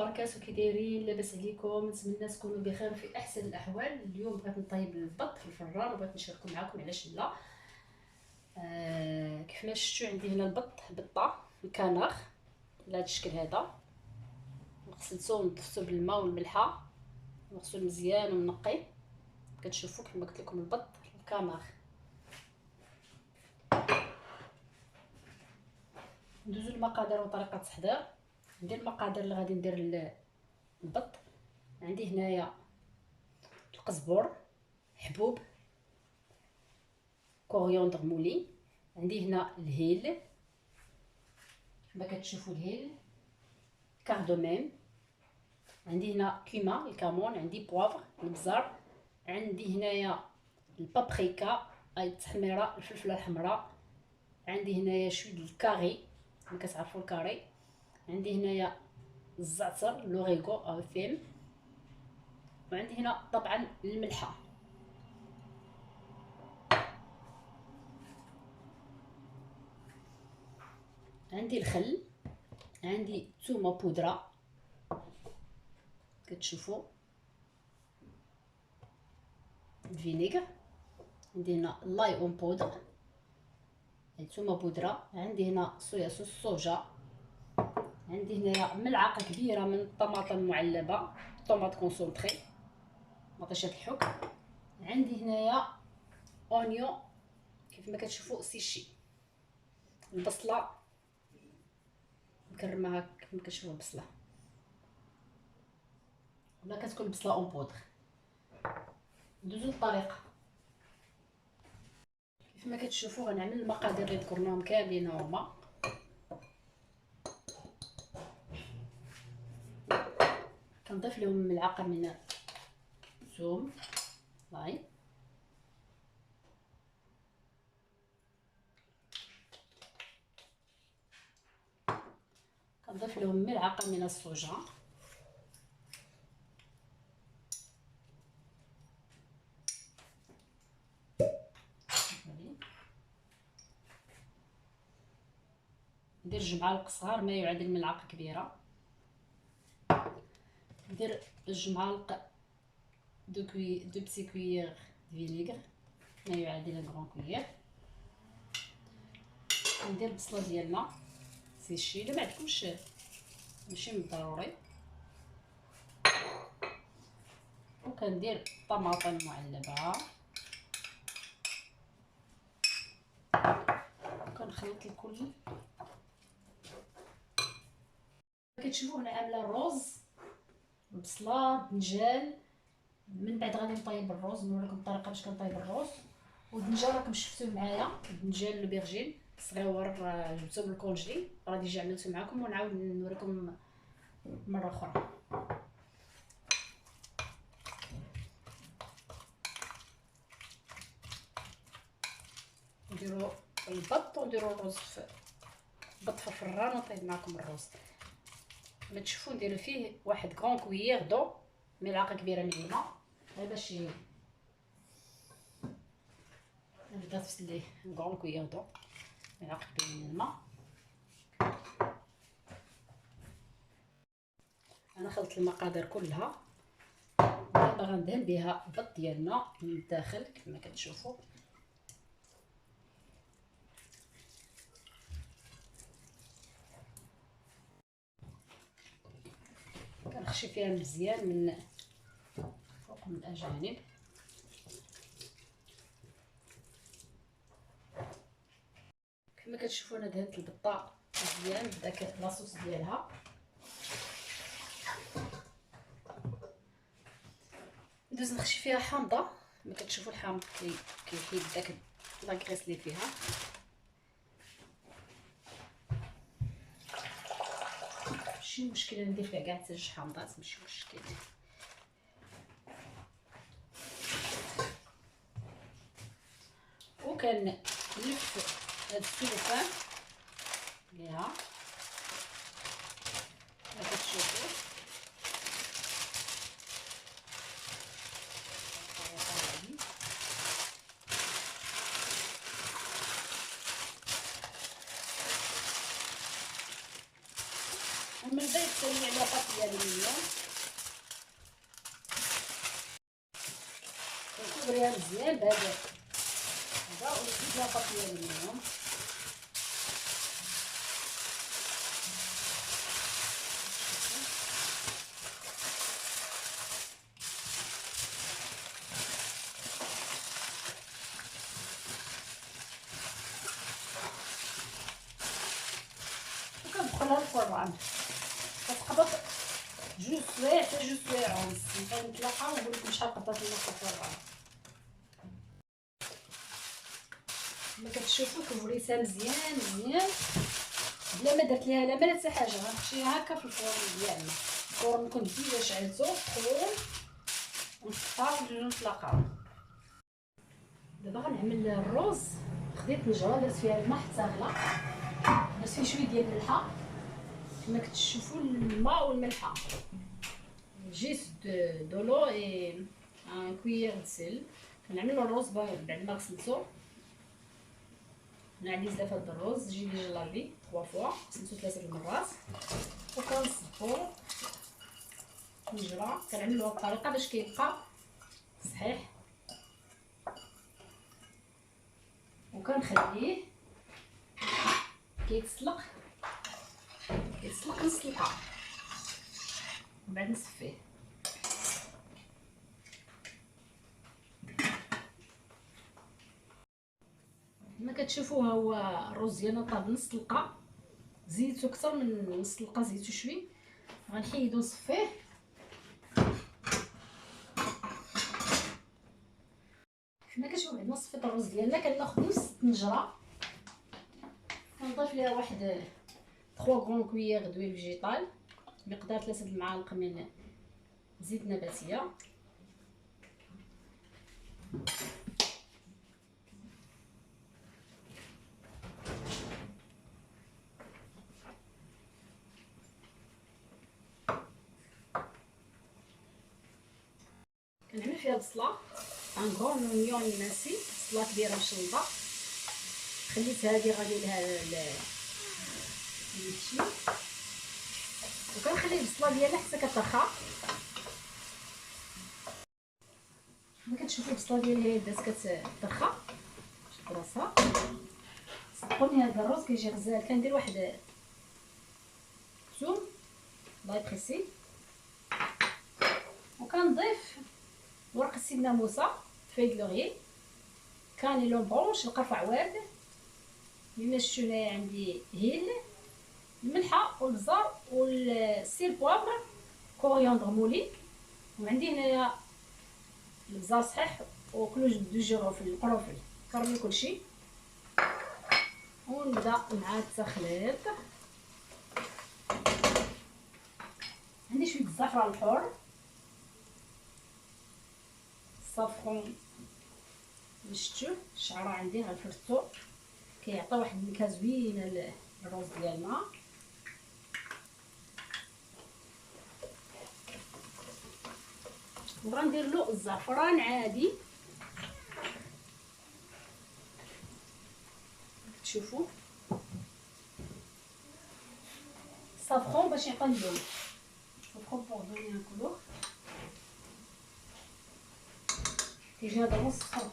مباركات وكي دايرين؟ لاباس عليكم؟ نتمنى تكونوا بخير وفي احسن الاحوال. اليوم بغيت نطيب البط في الفران وبغيت نشاركو معكم، علاش لا. كيف ما شفتوا عندي هنا البط بطه الكنغ بهذا الشكل هذا، غسلته ونظفتو بالماء والملحه، مغسول مزيان ومنقي. كتشوفوا كما قلت لكم البط الكنغ. ندوزو المقادير وطريقه التحضير. عندي المقادير اللي غادي ندير البط. عندي هنايا القزبر، حبوب، كوريوندر مولي، عندي هنا الهيل كما كتشوفوا الهيل، كاردوميم، عندي هنا كيما الكمون، عندي بوافر البزار، عندي هنايا البابريكا اي التحميره، الفلفله الحمراء، عندي هنايا شويه الكاري كما كتعرفوا الكاري، عندي هنايا الزعتر لوريغو او ثيم، وعندي هنا طبعا الملحه. عندي الخل، عندي ثومه بودره كتشوفوا، الفينيغر، عندي هنا لاي اون بودر، ثومه بودره، عندي هنا صويا صوص صوجا، عندي هنايا ملعقه كبيره من الطماطم المعلبه، طوماط كونسونطري مطيشه الحك، عندي هنايا اونيو كيف ما كتشوفوا سيشي، البصله مكرمه كيف ما كتشوفوا البصله، ولا كتكون البصله اون بودر. ندوزو للطريقه. كيف ما كتشوفوا غنعمل المقادير اللي ذكرناهم كاملين هما. كنضيف لهم ملعقه من الثوم هاي، كنضيف لهم ملعقه من الصوجا، ندير 2 معالق صغار ما يعادل ملعقه كبيره، ندير 2 معالق دو بسي كويير فينيغر ما يعادل غران كويير، ندير البصله ديالنا سيشي الا ما عندكمش ماشي من الضروري، وكندير الطماطم المعلبه وكنخلط الكل. كتشوفوا هنا عامله الرز، البصله، الدنجال. من بعد غادي نطيب الرز، نوريكم الطريقه باش كنطيب الرز. والدنجال راكم شفتوه معايا، الدنجال البيرجين صغيور جبتو من الكونجلي، غادي نجي عملته معكم ونعاود نوريكم مره اخرى. نديرو البط ونديرو الرز في البط في الفران ونطيب معكم الرز. كما تشوفوا نديرو فيه 1 غران كويير دو، ملعقه كبيره من الماء غير باش نبدا نفس ليه غران كويير دو، ملعقه كبيره من الماء. انا خلطت المقادير كلها، دابا غندهن بها البط ديالنا من الداخل كما كتشوفوا. كنخشي فيها مزيان من فوق من الاجانب. كما كتشوفوا انا دهنت البطه مزيان بداك لاصوص ديالها. ندوز نخشي فيها حامضه، كما كتشوفوا الحامض كيحيد داك لاكريس اللي فيها. ماشي مشكله ندير فيها كاع 2 حامضات، ماشي مشكل. وكنلف هاد السلوفان ليها كما كتشوفوا. ومن بعد تسوي عليها بابي الومنيوم كنصوريها مزيان بهذا هذا ونزيد لها بابي الومنيوم. وكندخلها الفران كتقبض 2 سوايع حتى 2 سوايع ونص. نبقاو نتلاقاو ونقول لكم شحال قبضت لنا في الفران. كما كتشوفوا كوريتها مزيان مزيان بلا ما درت ليها لا ما حتى حاجه. غنخشيها هكا في الفرن ديالنا. الفرن كنت ديجا شعلتو تخون ونحطها ونجيو نتلاقاو. دابا غنعمل الرز. خديت نجره درت فيها الماء حتى غلا، درت فيه شويه ديال الملحه كما كتشوفوا الماء والملحه. جيست دو لو اي ان كويير د سيل. كنعمل الرز بعد ما غسلته. انا عندي زلاف هاد الرز جي ديجا لافي 3 فوا، غسلتو 3 المرات. وكنصبو نجره كنعملو بهاد الطريقه باش كيبقى صحيح. وكنخليه كيتسلق نص سلقه من بعد نصفيه. كما كتشوفوا ها هو الرز ديالنا طاب نص سلقه. زيدتو اكثر من نص سلقه، زيدتو شويه. غنحيدو نصفيه. كما كتشوفوا بعد ما صفيت الرز ديالنا كناخذ نص الطنجره كنضيف ليها واحد 3 غون كويير دويل فيجيتال، مقدار 3 المعالق من زيت نباتيه. كنعمل فيها بصله ان غون اونيون ماسي، بصله كبيره مشلضه خليت هذه غادي لها المحشي. وكنخلي البصله ديالها حتى كترخى. كما كتشوفوا البصله ديالي هي بدات كترخى شد راسها. صدقوني هذا الرز كيجي غزال. كندير واحد الثوم الله يبريسي، وكنضيف ورق السيدنا موسى فاي لوري، كانيلون بونش، القرفه عواد، مما شفتوا هنايا عندي هيل، الملحه والبزار والسيل بوافر، كورياندر مولي، وعندي هنايا البزار صحيح وكلوج دو جيروفل القرنفل. كرمي كلشي ونبدا مع التخليط. عندي شويه الزعفران الحر، الصافرون شفتوه الشعره عندي غنفرتو كيعطي واحد النكهه زوينه للرز ديالنا. وغندير له الزعفران عادي تشوفوا الصافرون باش يعطي اللون. صافرون بور دوني ان كولور. كيجي هذا الرز صفر.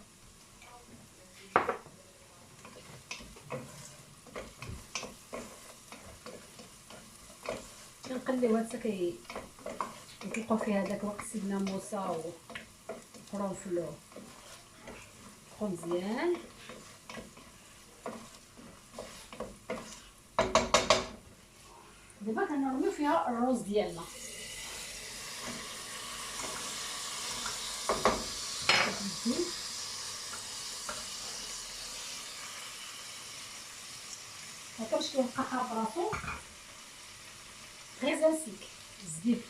كنقليوها حتى كيطلقوا فيها داك وقت سيدنا موسى وقرنفل مزيان. دابا كنرميو فيها الرز ديالنا. هكا باش كيبقى قارب راسو غير زاسيك الزبيب.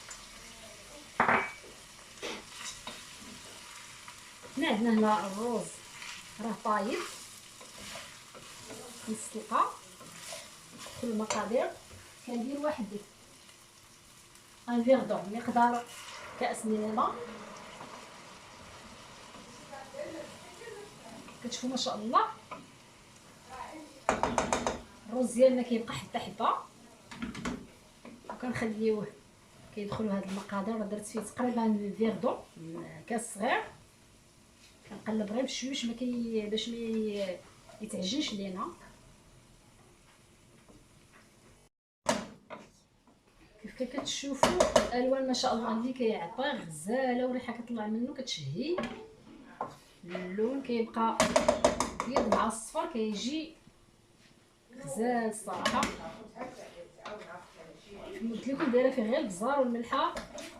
حنا عندنا هنا الرز راه طايب نص سلقه. في المقادير كندير واحد ان فيغ دو مقدار كاس من الماء. كتشوفوا ما شاء الله الرز ديالنا كيبقى حبه حبه. وكنخليوه كيدخلوا هاد المقادير. درت فيه تقريبا فيغ دو كاس صغير. كنقلب غير بشوي باش ما يتعجنش لينا. كيف كتشوفوا الالوان ما شاء الله اللي كيعطي غزاله وريحه كتطلع منه كتشهي. اللون كيبقى ابيض مع الصفر كيجي غزال الصراحه. قلت لكم دايره فيه غير البزار والملحه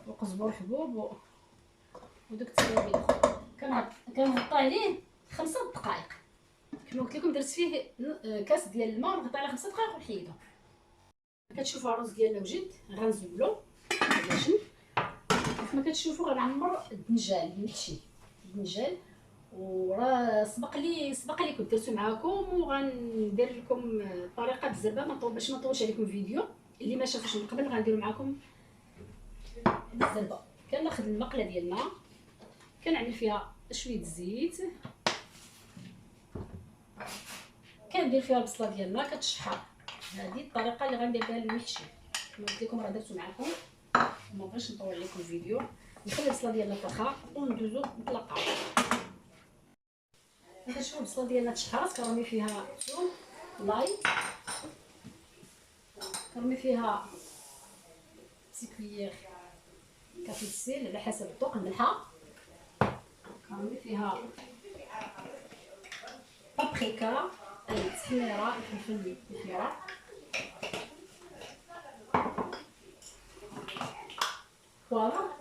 وقزبر حبوب ودوك التوابل. كنغطي عليه 5 دقائق. كما قلت لكم درت فيه كاس ديال الماء ونغطي عليه 5 دقائق ونحيدو. كتشوفوا الرز ديالنا وجد غنزولو على جنب. كيف ما كتشوفوا غنعمر الدنجال المحشي الدنجال. وراه سبق لي كنت درتو معاكم وغندير لكم الطريقه بالزربه باش ما نطولش عليكم الفيديو. اللي ما شافوش من قبل غنديرو معاكم بالزربه. كناخذ المقله ديالنا كنعمل فيها شويه الزيت، كندير فيها البصله ديالنا كتشحر. هذه الطريقه اللي غندير بها المحشي. كما قلت لكم راه درتو معكم وما بغيتش نطول عليكم الفيديو. نخلي البصله ديالنا ترخى وندوزو نطلقاو. كتشوفوا البصله ديالنا تشحرات كنرمي فيها ثوم لاي، كنرمي فيها سيكويير كافي السيل على حسب الذوق الملحه، كنرمي فيها بابريكا التحميره الفلفل الحمراء، فوالا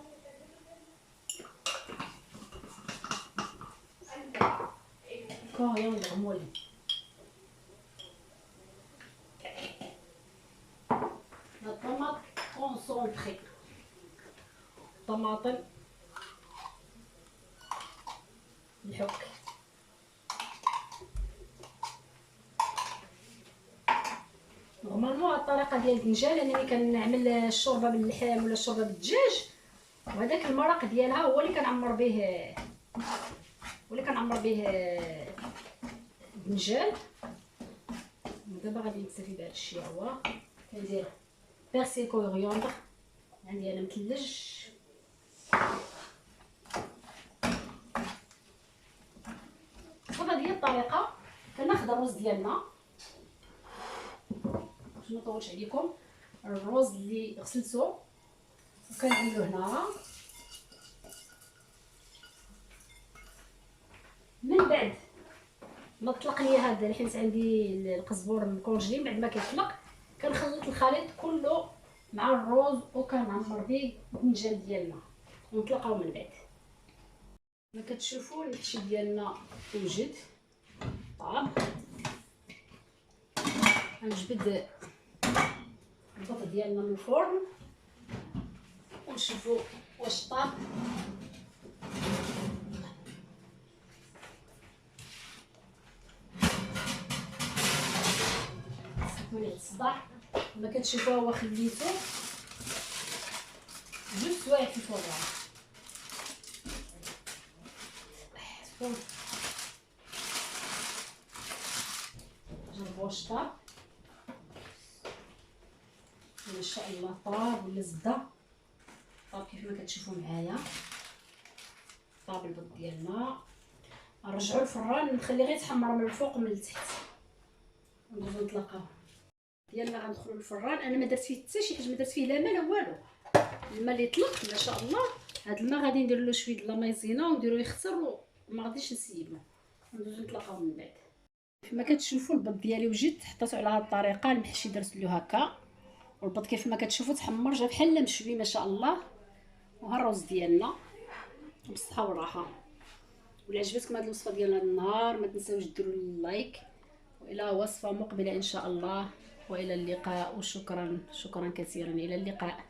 كوريون غمولي، الطماط كونسونطري، طماطم الحك، نورمالمون الطريقه ديال الدنجال انني كنعمل الشوربه باللحم ولا الشوربه بالدجاج، وهذاك المرق ديالها هو اللي كنعمر به الدنجال. دابا غادي نكتفي بهذا الشيء. هو كندير بيرسيل كوريوندر عندي انا مثلج، صافي هذه هي الطريقه. كناخذ الرز ديالنا باش ما نطولش عليكم، الرز اللي غسلته وكنعملو هنا. من بعد ما طلق لي هذا حيت عندي القزبور مكونجلين، بعد ما كيطلق كنخلط الخليط كله مع الرز وكنعمر به الدنجال ديالنا ونطلقاو من بعد. ما كتشوفوا المحشي ديالنا وجد طاب. غنجبد البط ديالنا من الفرن ونشوفوا واش طاب. من الصداع ما كتشوفوه هو خليته جوج سوايع في الفرن. جربوا واش طاب، ما شاء الله طاب ولا زبده طاب كيف ما كتشوفوا معايا. طاب البيض ديالنا نرجعو الفران نخليه غير يتحمر من الفوق ومن التحت وندوزو نطلقاو ديالنا. غندخلو الفران. انا ما درت فيه حتى شي حاجه، ما درت فيه لا ماء لا والو. الماء اللي طلق ما شاء الله. هذا الماء غادي ندير له شويه د لا مايزينا ونديرو يختر وما غاديش نسيبو وندوزو نطلقاو من بعد. كما كتشوفوا البيض ديالي وجد حطيته على هذه الطريقه. المحشي درت له هكا والبيض كيف ما كتشوفوا تحمر جا بحال مشوي ما شاء الله. وها الرز ديالنا بالصحه والراحه. ولا عجبتكم هذه الوصفه ديال هذا النهار ما تنساوش ديروا اللايك، والى وصفه مقبله ان شاء الله، والى اللقاء وشكرا كثيرا. الى اللقاء.